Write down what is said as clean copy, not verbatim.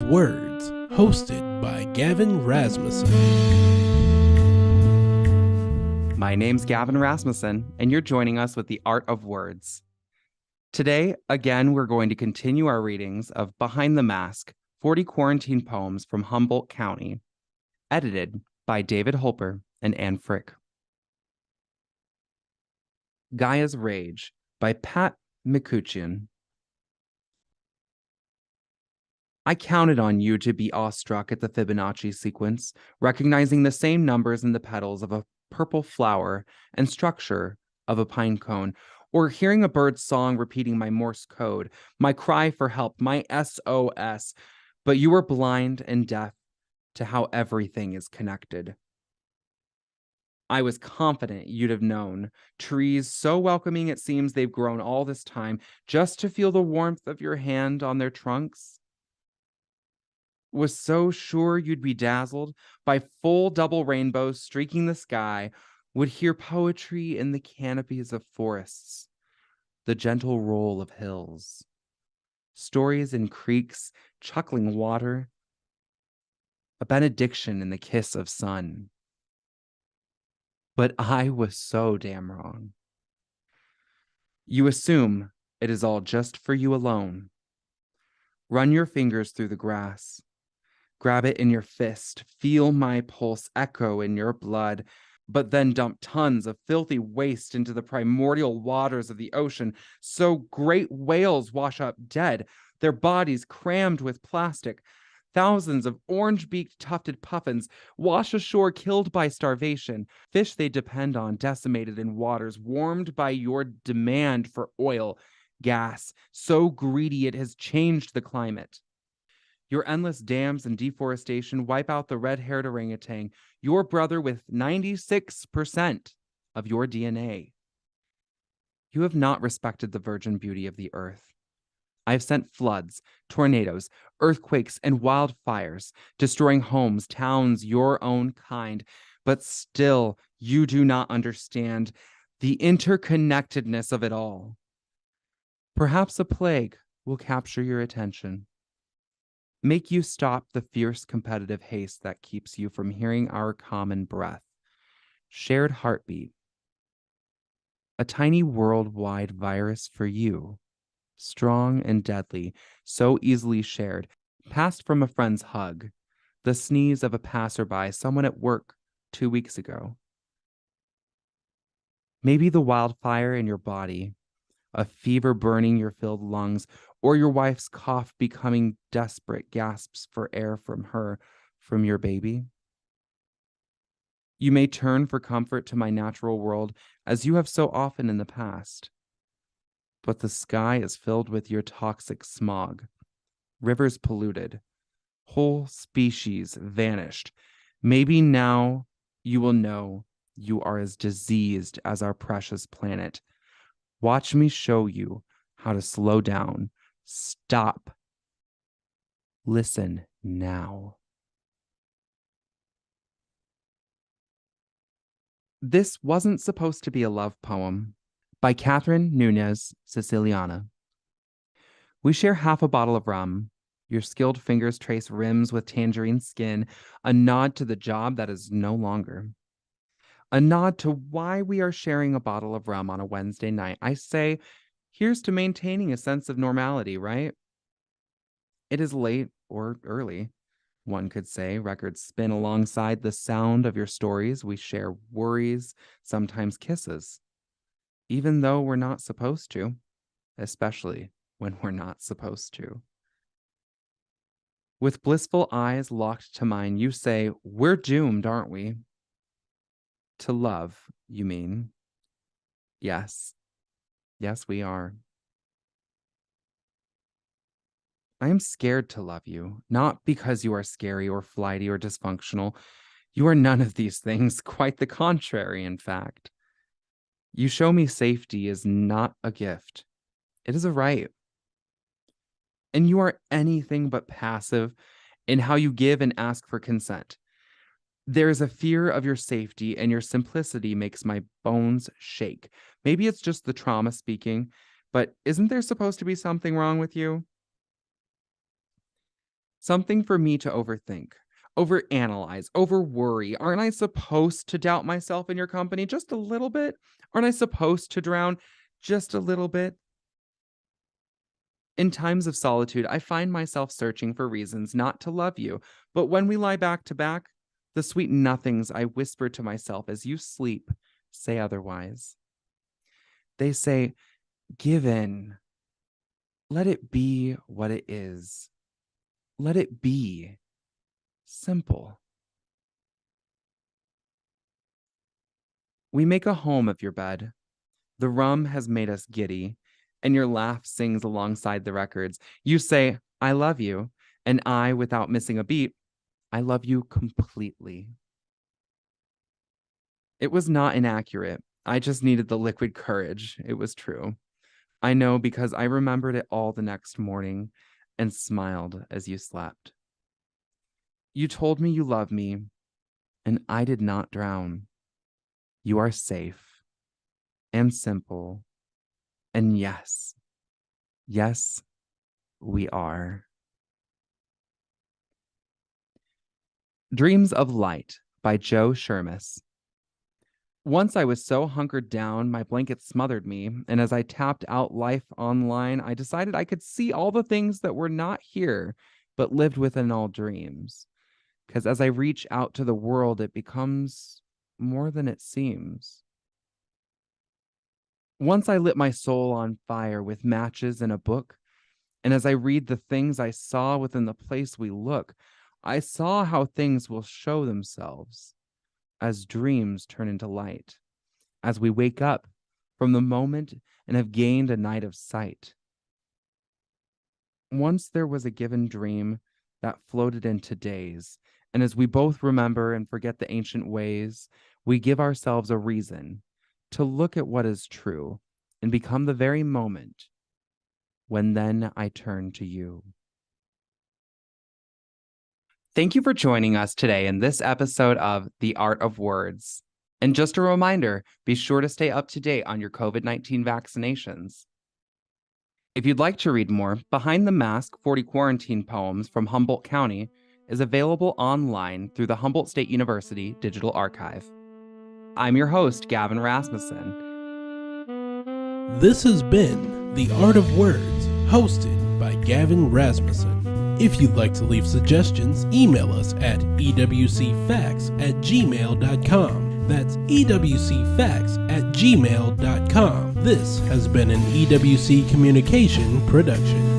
Words, hosted by Gavin Rasmussen. My name's Gavin Rasmussen, and you're joining us with The Art of Words. Today, again, we're going to continue our readings of Behind the Mask, 40 Quarantine Poems from Humboldt County, edited by David Holper and Anne Frick. Gaia's Rage by Pat McCutcheon. I counted on you to be awestruck at the Fibonacci sequence, recognizing the same numbers in the petals of a purple flower and structure of a pine cone, or hearing a bird's song repeating my Morse code, my cry for help, my SOS. But you were blind and deaf to how everything is connected. I was confident you'd have known. Trees so welcoming it seems they've grown all this time just to feel the warmth of your hand on their trunks. Was so sure you'd be dazzled by full double rainbows streaking the sky, would hear poetry in the canopies of forests, the gentle roll of hills, stories in creeks, chuckling water, a benediction in the kiss of sun. But I was so damn wrong. You assume it is all just for you alone. Run your fingers through the grass. Grab it in your fist, feel my pulse echo in your blood, but then dump tons of filthy waste into the primordial waters of the ocean, so great whales wash up dead, their bodies crammed with plastic. Thousands of orange-beaked tufted puffins wash ashore killed by starvation, fish they depend on decimated in waters warmed by your demand for oil, gas, so greedy it has changed the climate. Your endless dams and deforestation wipe out the red-haired orangutan, your brother with 96% of your DNA. You have not respected the virgin beauty of the earth. I have sent floods, tornadoes, earthquakes, and wildfires, destroying homes, towns, your own kind, but still you do not understand the interconnectedness of it all. Perhaps a plague will capture your attention. Make you stop the fierce competitive haste that keeps you from hearing our common breath. Shared heartbeat. A tiny worldwide virus for you. Strong and deadly, so easily shared. Passed from a friend's hug. The sneeze of a passerby, someone at work 2 weeks ago. Maybe the wildfire in your body. A fever burning your filled lungs, or your wife's cough becoming desperate gasps for air from your baby. You may turn for comfort to my natural world, as you have so often in the past. But the sky is filled with your toxic smog, rivers polluted, whole species vanished. Maybe now you will know you are as diseased as our precious planet. Watch me show you how to slow down. Stop. Listen now. This wasn't supposed to be a love poem. By Catherine Nunez Siciliana. We share half a bottle of rum. Your skilled fingers trace rims with tangerine skin, a nod to the job that is no longer. A nod to why we are sharing a bottle of rum on a Wednesday night. I say, here's to maintaining a sense of normality, right? It is late or early, one could say. Records spin alongside the sound of your stories. We share worries, sometimes kisses, even though we're not supposed to, especially when we're not supposed to. With blissful eyes locked to mine, you say, we're doomed, aren't we? To love, you mean? Yes. Yes, we are. I am scared to love you, not because you are scary or flighty or dysfunctional. You are none of these things, quite the contrary, in fact. You show me safety is not a gift. It is a right. And you are anything but passive in how you give and ask for consent. There is a fear of your safety, and your simplicity makes my bones shake. Maybe it's just the trauma speaking, but isn't there supposed to be something wrong with you? Something for me to overthink, overanalyze, overworry. Aren't I supposed to doubt myself in your company just a little bit? Aren't I supposed to drown just a little bit? In times of solitude, I find myself searching for reasons not to love you. But when we lie back to back, the sweet nothings I whisper to myself as you sleep say otherwise. They say, give in. Let it be what it is. Let it be simple. We make a home of your bed. The rum has made us giddy, and your laugh sings alongside the records. You say, I love you, and I, without missing a beat, I love you completely. It was not inaccurate. I just needed the liquid courage. It was true. I know because I remembered it all the next morning and smiled as you slept. You told me you love me, and I did not drown. You are safe and simple, and yes, we are. Dreams of Light by Joe Shermis. Once I was so hunkered down, my blanket smothered me, and as I tapped out life online, I decided I could see all the things that were not here, but lived within all dreams. Because as I reach out to the world, it becomes more than it seems. Once I lit my soul on fire with matches and a book, and as I read the things I saw within the place we look, I saw how things will show themselves as dreams turn into light, as we wake up from the moment and have gained a night of sight. Once there was a given dream that floated into days, and as we both remember and forget the ancient ways, we give ourselves a reason to look at what is true and become the very moment when then I turn to you. Thank you for joining us today in this episode of The Art of Words. And just a reminder, be sure to stay up to date on your COVID-19 vaccinations. If you'd like to read more, Behind the Mask 40 Quarantine Poems from Humboldt County is available online through the Humboldt State University Digital Archive. I'm your host, Gavin Rasmussen. This has been The Art of Words, hosted by Gavin Rasmussen. If you'd like to leave suggestions, email us at ewcfacts@gmail.com. That's ewcfacts@gmail.com. This has been an EWC Communication production.